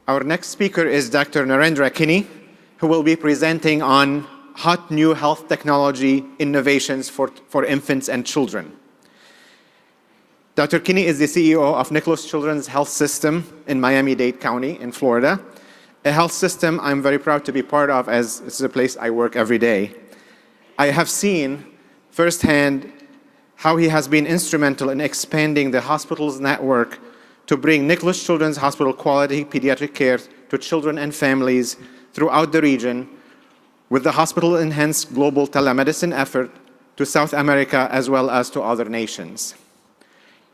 Our next speaker is Dr. Narendra Kini, who will be presenting on hot new health technology innovations for infants and children. Dr. Kini is the CEO of Nicholas Children's Health System in Miami-Dade County in Florida, a health system I'm very proud to be part of, as this is a place I work every day. I have seen firsthand how he has been instrumental in expanding the hospital's network to bring Nicholas Children's Hospital quality pediatric care to children and families throughout the region, with the hospital enhanced global telemedicine effort to South America as well as to other nations.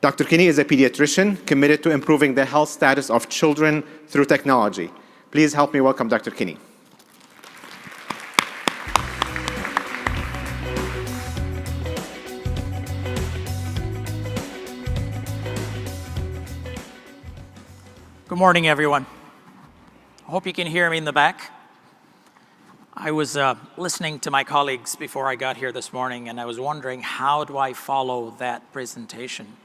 Dr. Kini is a pediatrician committed to improving the health status of children through technology. Please help me welcome Dr. Kini. Good morning, everyone. I hope you can hear me in the back. I was listening to my colleagues before I got here this morning, and I was wondering, how do I follow that presentation?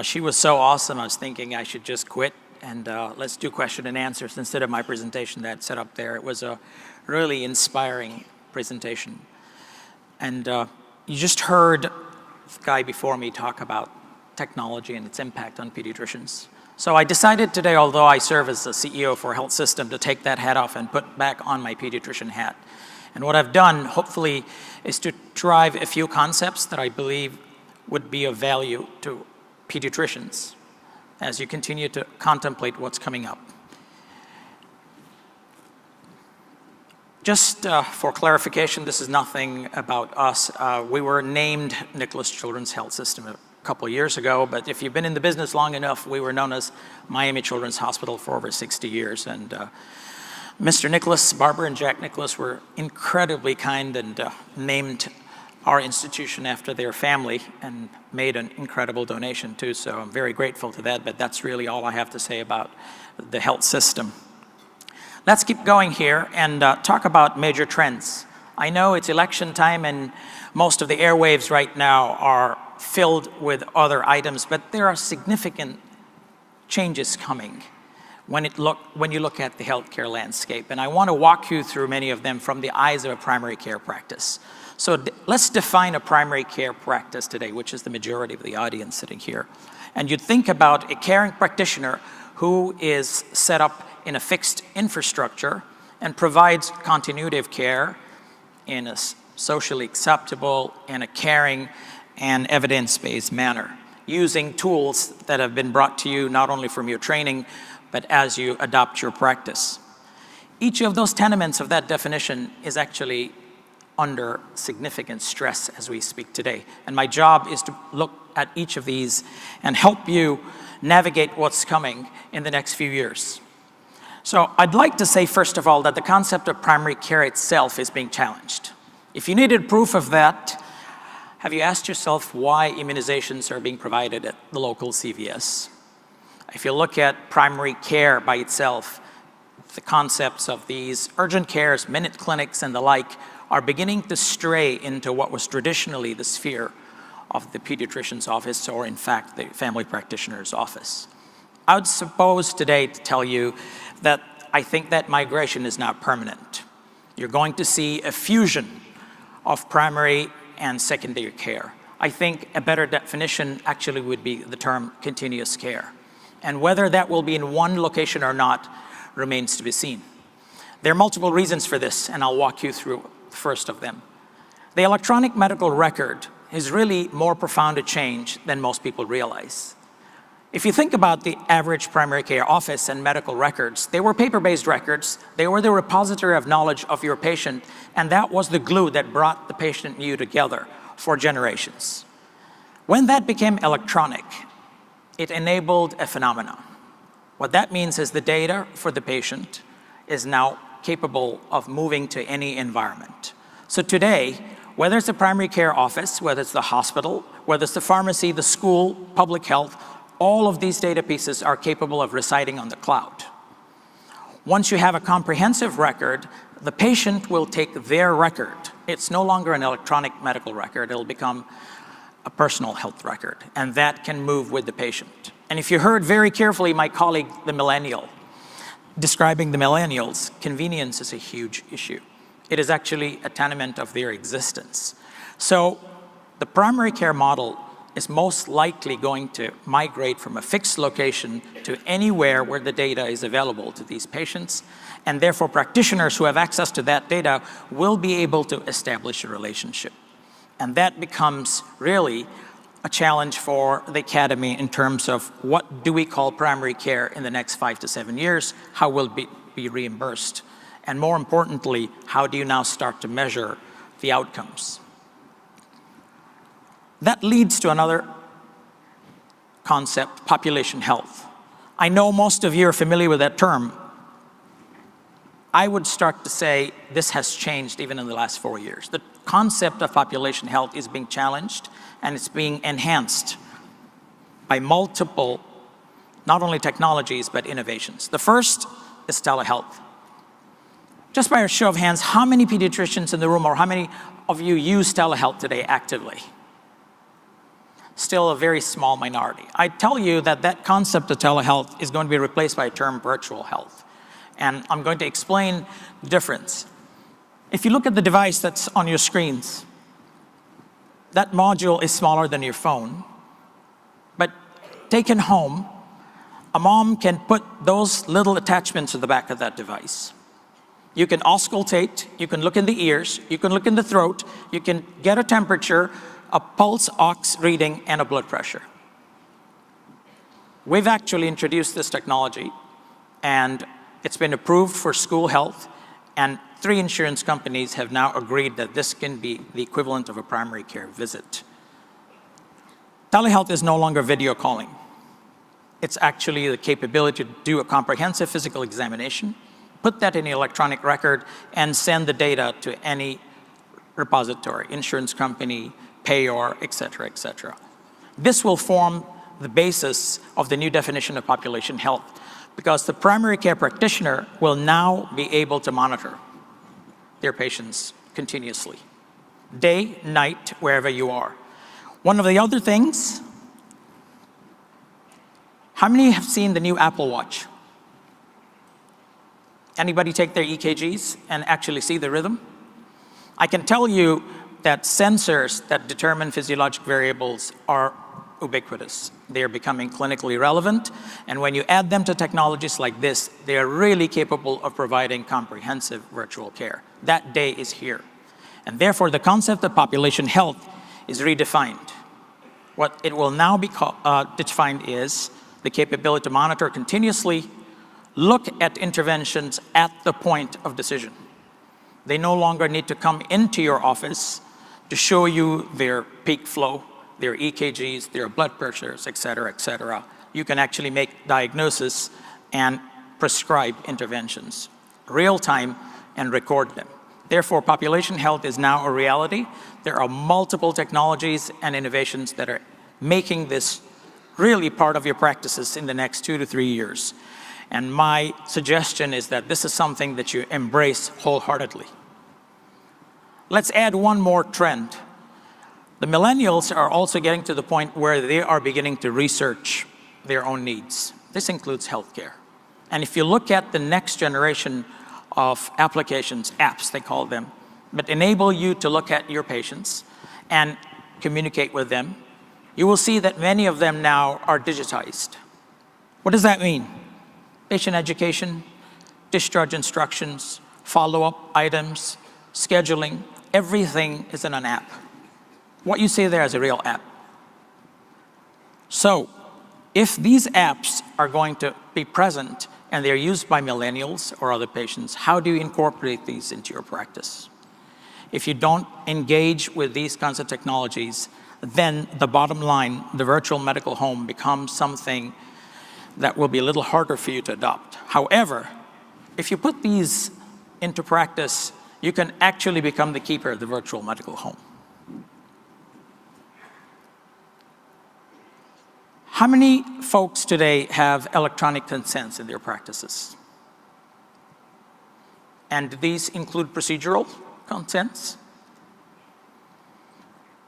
She was so awesome, I was thinking I should just quit and let's do question and answers instead of my presentation that's set up there. It was a really inspiring presentation. And you just heard the guy before me talk about technology and its impact on pediatricians. So I decided today, although I serve as the CEO for a health system, to take that hat off and put back on my pediatrician hat. And what I've done, hopefully, is to drive a few concepts that I believe would be of value to pediatricians as you continue to contemplate what's coming up. Just for clarification, this is nothing about us. We were named Nicholas Children's Health System a couple of years ago, but if you've been in the business long enough, we were known as Miami Children's Hospital for over 60 years. And Mr. Nicholas, Barbara and Jack Nicholas were incredibly kind and named our institution after their family and made an incredible donation too, so I'm very grateful to that, but that's really all I have to say about the health system. Let's keep going here and talk about major trends. I know it's election time and most of the airwaves right now are filled with other items, but there are significant changes coming when you look at the healthcare landscape, and I want to walk you through many of them from the eyes of a primary care practice. So let's define a primary care practice today, which is the majority of the audience sitting here. And you'd think about a caring practitioner who is set up in a fixed infrastructure and provides continuity of care in a socially acceptable and a caring and evidence-based manner, using tools that have been brought to you not only from your training, but as you adopt your practice. Each of those tenements of that definition is actually under significant stress as we speak today. And my job is to look at each of these and help you navigate what's coming in the next few years. So I'd like to say, first of all, that the concept of primary care itself is being challenged. If you needed proof of that, have you asked yourself why immunizations are being provided at the local CVS? If you look at primary care by itself, the concepts of these urgent cares, minute clinics, and the like are beginning to stray into what was traditionally the sphere of the pediatrician's office, or in fact, the family practitioner's office. I would suppose today to tell you that I think that migration is not permanent. You're going to see a fusion of primary and secondary care. I think a better definition actually would be the term continuous care. And whether that will be in one location or not remains to be seen. There are multiple reasons for this, and I'll walk you through the first of them. The electronic medical record is really more profound a change than most people realize. If you think about the average primary care office and medical records, they were paper-based records. They were the repository of knowledge of your patient, and that was the glue that brought the patient and you together for generations. When that became electronic, it enabled a phenomenon. What that means is the data for the patient is now capable of moving to any environment. So today, whether it's the primary care office, whether it's the hospital, whether it's the pharmacy, the school, public health, all of these data pieces are capable of residing on the cloud. Once you have a comprehensive record, the patient will take their record. It's no longer an electronic medical record. It'll become a personal health record, and that can move with the patient. And if you heard very carefully my colleague, the millennial, describing the millennials, convenience is a huge issue. It is actually a tenement of their existence. So the primary care model is most likely going to migrate from a fixed location to anywhere where the data is available to these patients, and therefore practitioners who have access to that data will be able to establish a relationship. And that becomes really a challenge for the academy in terms of what do we call primary care in the next 5 to 7 years, how will it be reimbursed, and more importantly, how do you now start to measure the outcomes? That leads to another concept, population health. I know most of you are familiar with that term. I would start to say this has changed even in the last 4 years. The concept of population health is being challenged and it's being enhanced by multiple, not only technologies, but innovations. The first is telehealth. Just by a show of hands, how many pediatricians in the room or how many of you use telehealth today actively? Still a very small minority. I tell you that that concept of telehealth is going to be replaced by the term virtual health. And I'm going to explain the difference. If you look at the device that's on your screens, that module is smaller than your phone. But taken home, a mom can put those little attachments to the back of that device. You can auscultate, you can look in the ears, you can look in the throat, you can get a temperature, a pulse ox reading, and a blood pressure. We've actually introduced this technology, and it's been approved for school health, and 3 insurance companies have now agreed that this can be the equivalent of a primary care visit. Telehealth is no longer video calling. It's actually the capability to do a comprehensive physical examination, put that in the electronic record, and send the data to any repository, insurance company, payor, et cetera, et cetera. This will form the basis of the new definition of population health, because the primary care practitioner will now be able to monitor their patients continuously, day, night, wherever you are. One of the other things, how many have seen the new Apple Watch? Anybody take their EKGs and actually see the rhythm? I can tell you that sensors that determine physiologic variables are ubiquitous. They are becoming clinically relevant, and when you add them to technologies like this, they are really capable of providing comprehensive virtual care. That day is here. And therefore, the concept of population health is redefined. What it will now be defined is the capability to monitor continuously, look at interventions at the point of decision. They no longer need to come into your office to show you their peak flow, their EKGs, their blood pressures, et cetera, et cetera. You can actually make diagnosis and prescribe interventions real time and record them. Therefore, population health is now a reality. There are multiple technologies and innovations that are making this really part of your practices in the next 2 to 3 years. And my suggestion is that this is something that you embrace wholeheartedly. Let's add one more trend. The millennials are also getting to the point where they are beginning to research their own needs. This includes healthcare. And if you look at the next generation of applications, apps they call them, that enable you to look at your patients and communicate with them, you will see that many of them now are digitized. What does that mean? Patient education, discharge instructions, follow-up items, scheduling, everything is in an app. What you see there is a real app. So, if these apps are going to be present and they're used by millennials or other patients, how do you incorporate these into your practice? If you don't engage with these kinds of technologies, then the bottom line, the virtual medical home becomes something that will be a little harder for you to adopt. However, if you put these into practice, you can actually become the keeper of the virtual medical home. How many folks today have electronic consents in their practices? And do these include procedural consents?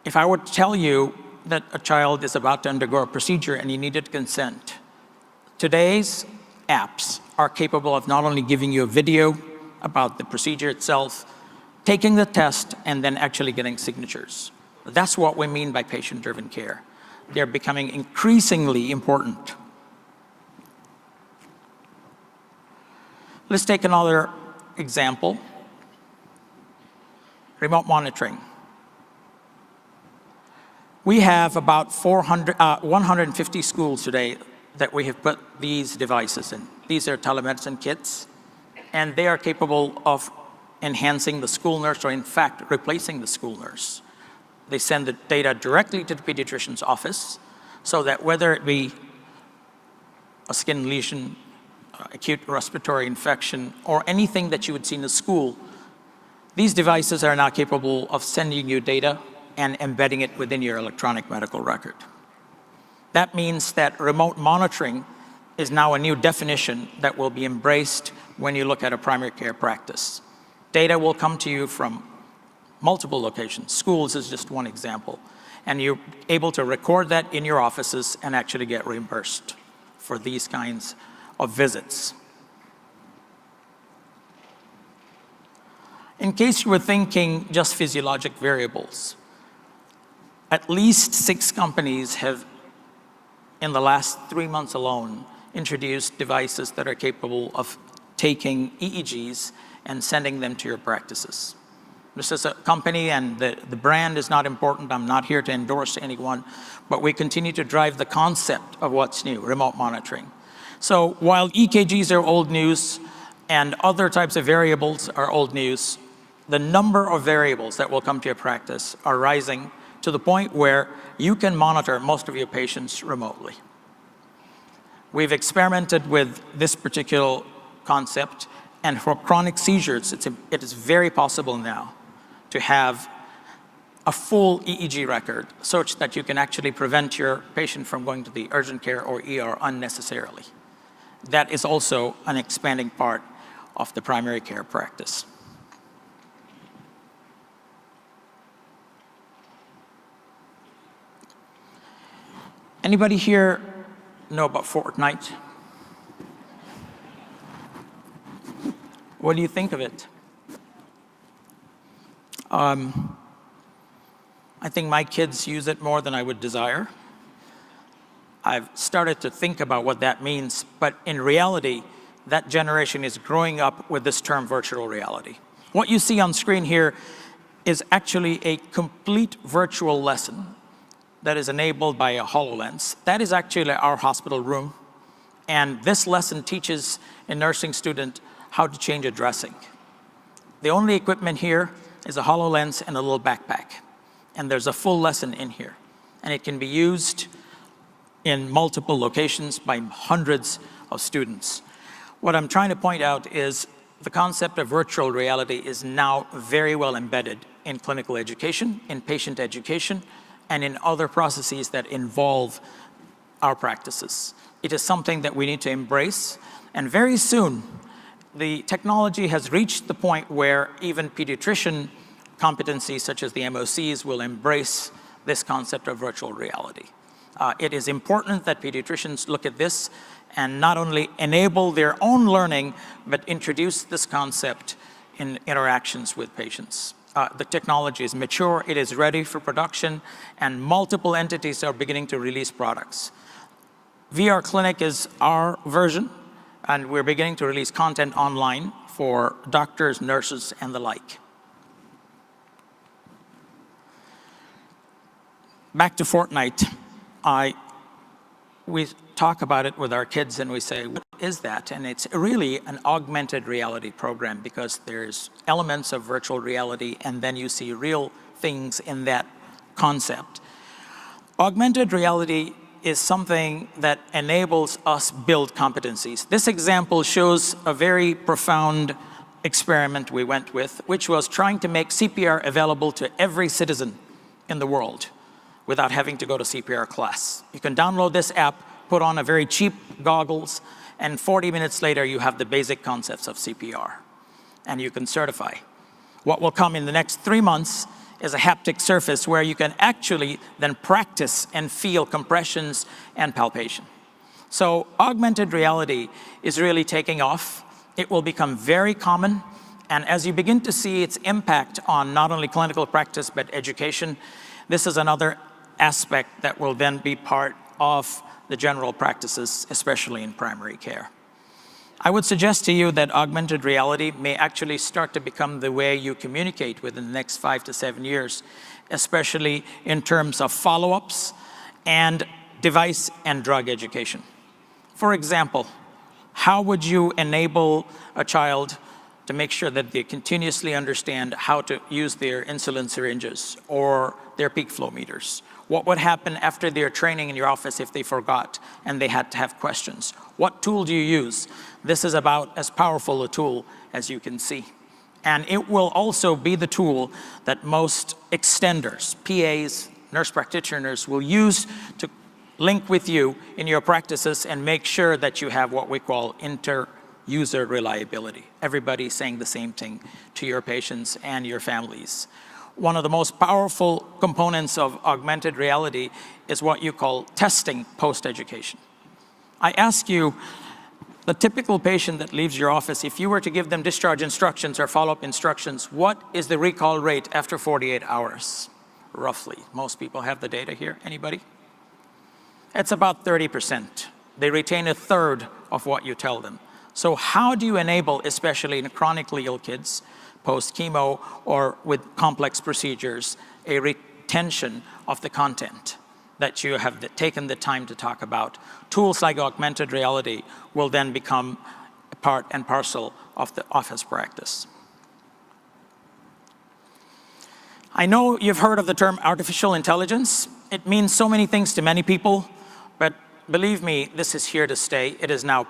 If I were to tell you that a child is about to undergo a procedure and you needed consent, today's apps are capable of not only giving you a video about the procedure itself, taking the test, and then actually getting signatures. That's what we mean by patient-driven care. They're becoming increasingly important. Let's take another example. Remote monitoring. We have about 150 schools today that we have put these devices in. These are telemedicine kits, and they are capable of enhancing the school nurse, or in fact, replacing the school nurse. They send the data directly to the pediatrician's office, so that whether it be a skin lesion, acute respiratory infection, or anything that you would see in the school, these devices are now capable of sending you data and embedding it within your electronic medical record. That means that remote monitoring is now a new definition that will be embraced when you look at a primary care practice. Data will come to you from multiple locations. Schools is just one example. And you're able to record that in your offices and actually get reimbursed for these kinds of visits. In case you were thinking just physiologic variables, at least 6 companies have, in the last 3 months alone, introduced devices that are capable of taking EEGs and sending them to your practices. This is a company, and the brand is not important. I'm not here to endorse anyone, but we continue to drive the concept of what's new, remote monitoring. So while EKGs are old news and other types of variables are old news, the number of variables that will come to your practice are rising to the point where you can monitor most of your patients remotely. We've experimented with this particular concept, and for chronic seizures, it is very possible now to have a full EEG record such that you can actually prevent your patient from going to the urgent care or ER unnecessarily. That is also an expanding part of the primary care practice. Anybody here know about Fortnite? What do you think of it? I think my kids use it more than I would desire. I've started to think about what that means, but in reality, that generation is growing up with this term virtual reality. What you see on screen here is actually a complete virtual lesson that is enabled by a HoloLens. That is actually our hospital room, and this lesson teaches a nursing student how to change a dressing. The only equipment here is a HoloLens and a little backpack, and there's a full lesson in here, and it can be used in multiple locations by hundreds of students. What I'm trying to point out is the concept of virtual reality is now very well embedded in clinical education, in patient education, and in other processes that involve our practices. It is something that we need to embrace, and very soon, the technology has reached the point where even pediatrician competencies such as the MOCs will embrace this concept of virtual reality. It is important that pediatricians look at this and not only enable their own learning, but introduce this concept in interactions with patients. The technology is mature, it is ready for production, and multiple entities are beginning to release products. VR Clinic is our version, and we're beginning to release content online for doctors, nurses, and the like. Back to Fortnite. We talk about it with our kids and we say, what is that? And it's really an augmented reality program because there's elements of virtual reality and then you see real things in that concept. Augmented reality is something that enables us build competencies. This example shows a very profound experiment we went with, which was trying to make CPR available to every citizen in the world without having to go to CPR class. You can download this app, put on a very cheap goggles, and 40 minutes later you have the basic concepts of CPR, and you can certify. What will come in the next 3 months is a haptic surface where you can actually then practice and feel compressions and palpation. So augmented reality is really taking off. It will become very common. And as you begin to see its impact on not only clinical practice, but education, this is another aspect that will then be part of the general practices, especially in primary care. I would suggest to you that augmented reality may actually start to become the way you communicate within the next 5 to 7 years, especially in terms of follow-ups and device and drug education. For example, how would you enable a child to make sure that they continuously understand how to use their insulin syringes or their peak flow meters? What would happen after their training in your office if they forgot and they had to have questions? What tool do you use? This is about as powerful a tool as you can see. And it will also be the tool that most extenders, PAs, nurse practitioners will use to link with you in your practices and make sure that you have what we call inter-user reliability. Everybody saying the same thing to your patients and your families. One of the most powerful components of augmented reality is what you call testing post-education. I ask you, the typical patient that leaves your office, if you were to give them discharge instructions or follow-up instructions, what is the recall rate after 48 hours, roughly? Most people have the data here. Anybody? It's about 30%. They retain a third of what you tell them. So how do you enable, especially in chronically ill kids, post-chemo or with complex procedures, a retention of the content that you have taken the time to talk about? Tools like augmented reality will then become a part and parcel of the office practice. I know you've heard of the term artificial intelligence. It means so many things to many people, but believe me, this is here to stay. It is now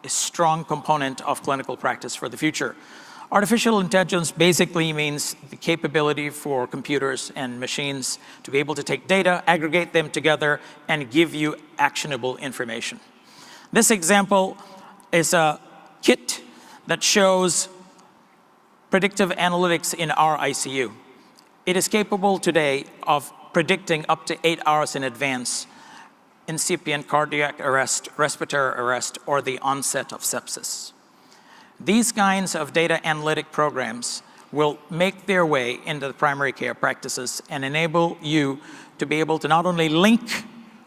a strong component of clinical practice for the future. Artificial intelligence basically means the capability for computers and machines to be able to take data, aggregate them together, and give you actionable information. This example is a kit that shows predictive analytics in our ICU. It is capable today of predicting up to 8 hours in advance incipient cardiac arrest, respiratory arrest, or the onset of sepsis. These kinds of data analytic programs will make their way into the primary care practices and enable you to be able to not only link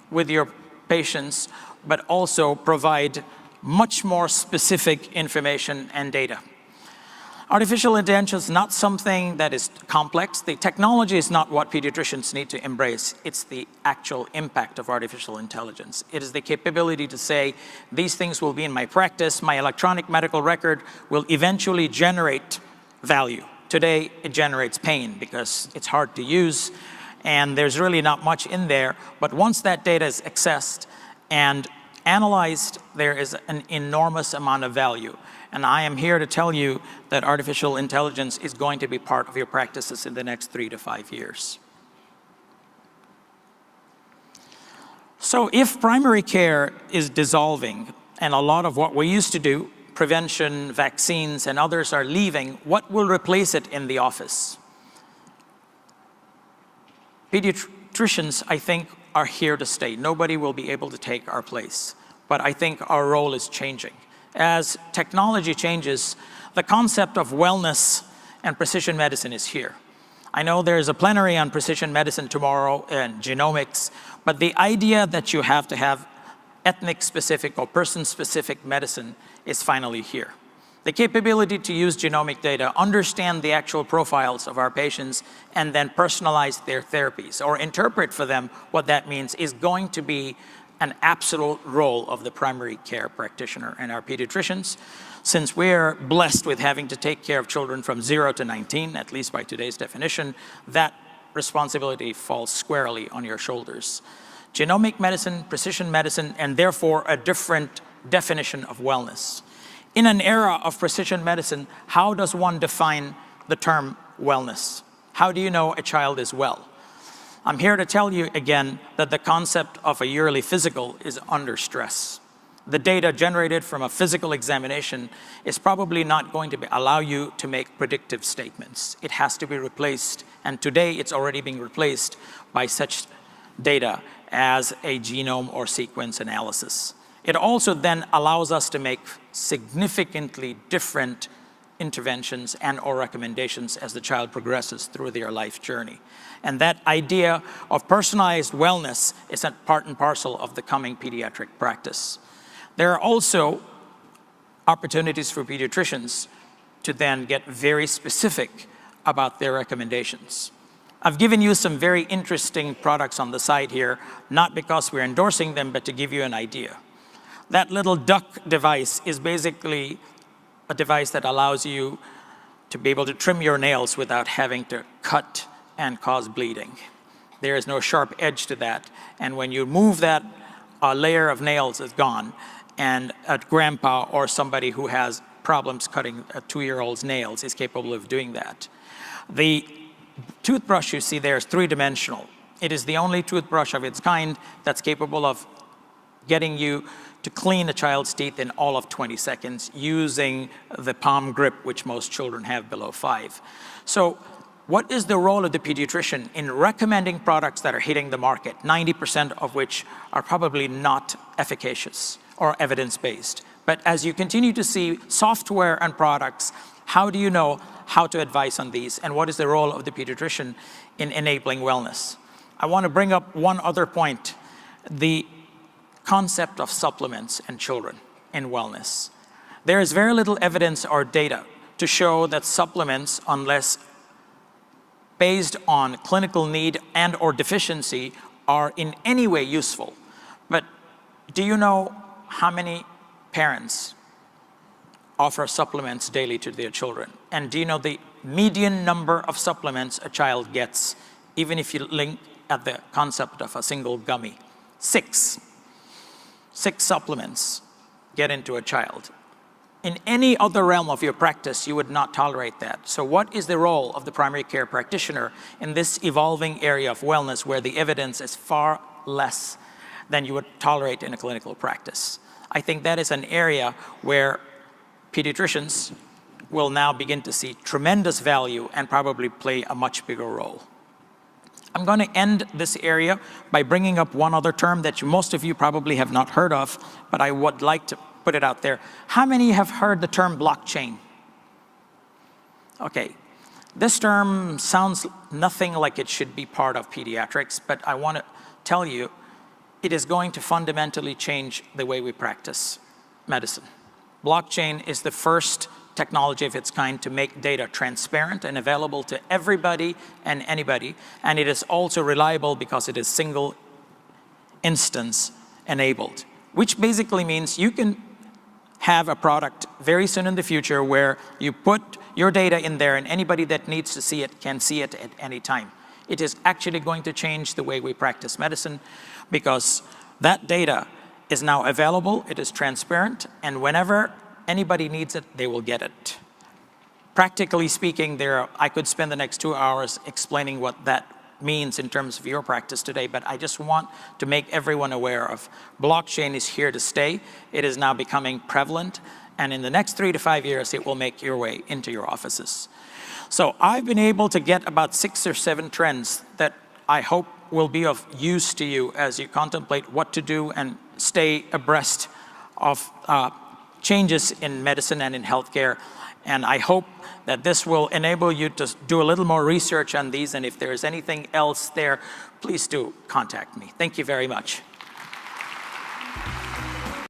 with your patients, but also provide much more specific information and data. Artificial intelligence is not something that is complex. The technology is not what pediatricians need to embrace. It's the actual impact of artificial intelligence. It is the capability to say, these things will be in my practice. My electronic medical record will eventually generate value. Today, it generates pain because it's hard to use and there's really not much in there. But once that data is accessed and analyzed, there is an enormous amount of value. And I am here to tell you that artificial intelligence is going to be part of your practices in the next 3 to 5 years. So if primary care is dissolving, and a lot of what we used to do, prevention, vaccines, and others are leaving, what will replace it in the office? Pediatricians, I think, are here to stay. Nobody will be able to take our place. But I think our role is changing. As technology changes, the concept of wellness and precision medicine is here. I know there's a plenary on precision medicine tomorrow and genomics, but the idea that you have to have ethnic-specific or person-specific medicine is finally here. The capability to use genomic data, understand the actual profiles of our patients, and then personalize their therapies or interpret for them what that means is going to be an absolute role of the primary care practitioner and our pediatricians. Since we're blessed with having to take care of children from 0 to 19, at least by today's definition, that responsibility falls squarely on your shoulders. Genomic medicine, precision medicine, and therefore a different definition of wellness. In an era of precision medicine, how does one define the term wellness? How do you know a child is well? I'm here to tell you again that the concept of a yearly physical is under stress. The data generated from a physical examination is probably not going to allow you to make predictive statements. It has to be replaced, and today it's already being replaced by such data as a genome or sequence analysis. It also then allows us to make significantly different interventions and or recommendations as the child progresses through their life journey. And that idea of personalized wellness is a part and parcel of the coming pediatric practice. There are also opportunities for pediatricians to then get very specific about their recommendations. I've given you some very interesting products on the side here, not because we're endorsing them, but to give you an idea. That little duck device is basically a device that allows you to be able to trim your nails without having to cut and cause bleeding. There is no sharp edge to that. And when you move that, a layer of nails is gone. And a grandpa or somebody who has problems cutting a 2-year-old's nails is capable of doing that. The toothbrush you see there is 3-dimensional. It is the only toothbrush of its kind that's capable of getting you to clean a child's teeth in all of 20 seconds using the palm grip, which most children have below 5. So what is the role of the pediatrician in recommending products that are hitting the market, 90% of which are probably not efficacious or evidence-based? But as you continue to see software and products, how do you know how to advise on these? And what is the role of the pediatrician in enabling wellness? I want to bring up one other point, the concept of supplements and children in wellness. There is very little evidence or data to show that supplements, unless based on clinical need and or deficiency, are in any way useful. But do you know how many parents offer supplements daily to their children? And do you know the median number of supplements a child gets, even if you link at the concept of a single gummy? 6. 6 supplements get into a child. In any other realm of your practice, you would not tolerate that. So what is the role of the primary care practitioner in this evolving area of wellness where the evidence is far less than you would tolerate in a clinical practice? I think that is an area where pediatricians will now begin to see tremendous value and probably play a much bigger role. I'm going to end this area by bringing up one other term that most of you probably have not heard of, but I would like to put it out there. How many have heard the term blockchain? Okay, this term sounds nothing like it should be part of pediatrics, but I want to tell you, it is going to fundamentally change the way we practice medicine. Blockchain is the first technology of its kind to make data transparent and available to everybody and anybody. And it is also reliable because it is single instance enabled, which basically means you can have a product very soon in the future where you put your data in there and anybody that needs to see it can see it at any time. It is actually going to change the way we practice medicine because that data is now available, it is transparent, and whenever anybody needs it, they will get it. Practically speaking, I could spend the next 2 hours explaining what that means in terms of your practice today, but I just want to make everyone aware of blockchain is here to stay. It is now becoming prevalent, and in the next 3 to 5 years, it will make your way into your offices. So I've been able to get about 6 or 7 trends that I hope will be of use to you as you contemplate what to do and stay abreast of changes in medicine and in healthcare. And I hope that this will enable you to do a little more research on these. And if there is anything else there, please do contact me. Thank you very much.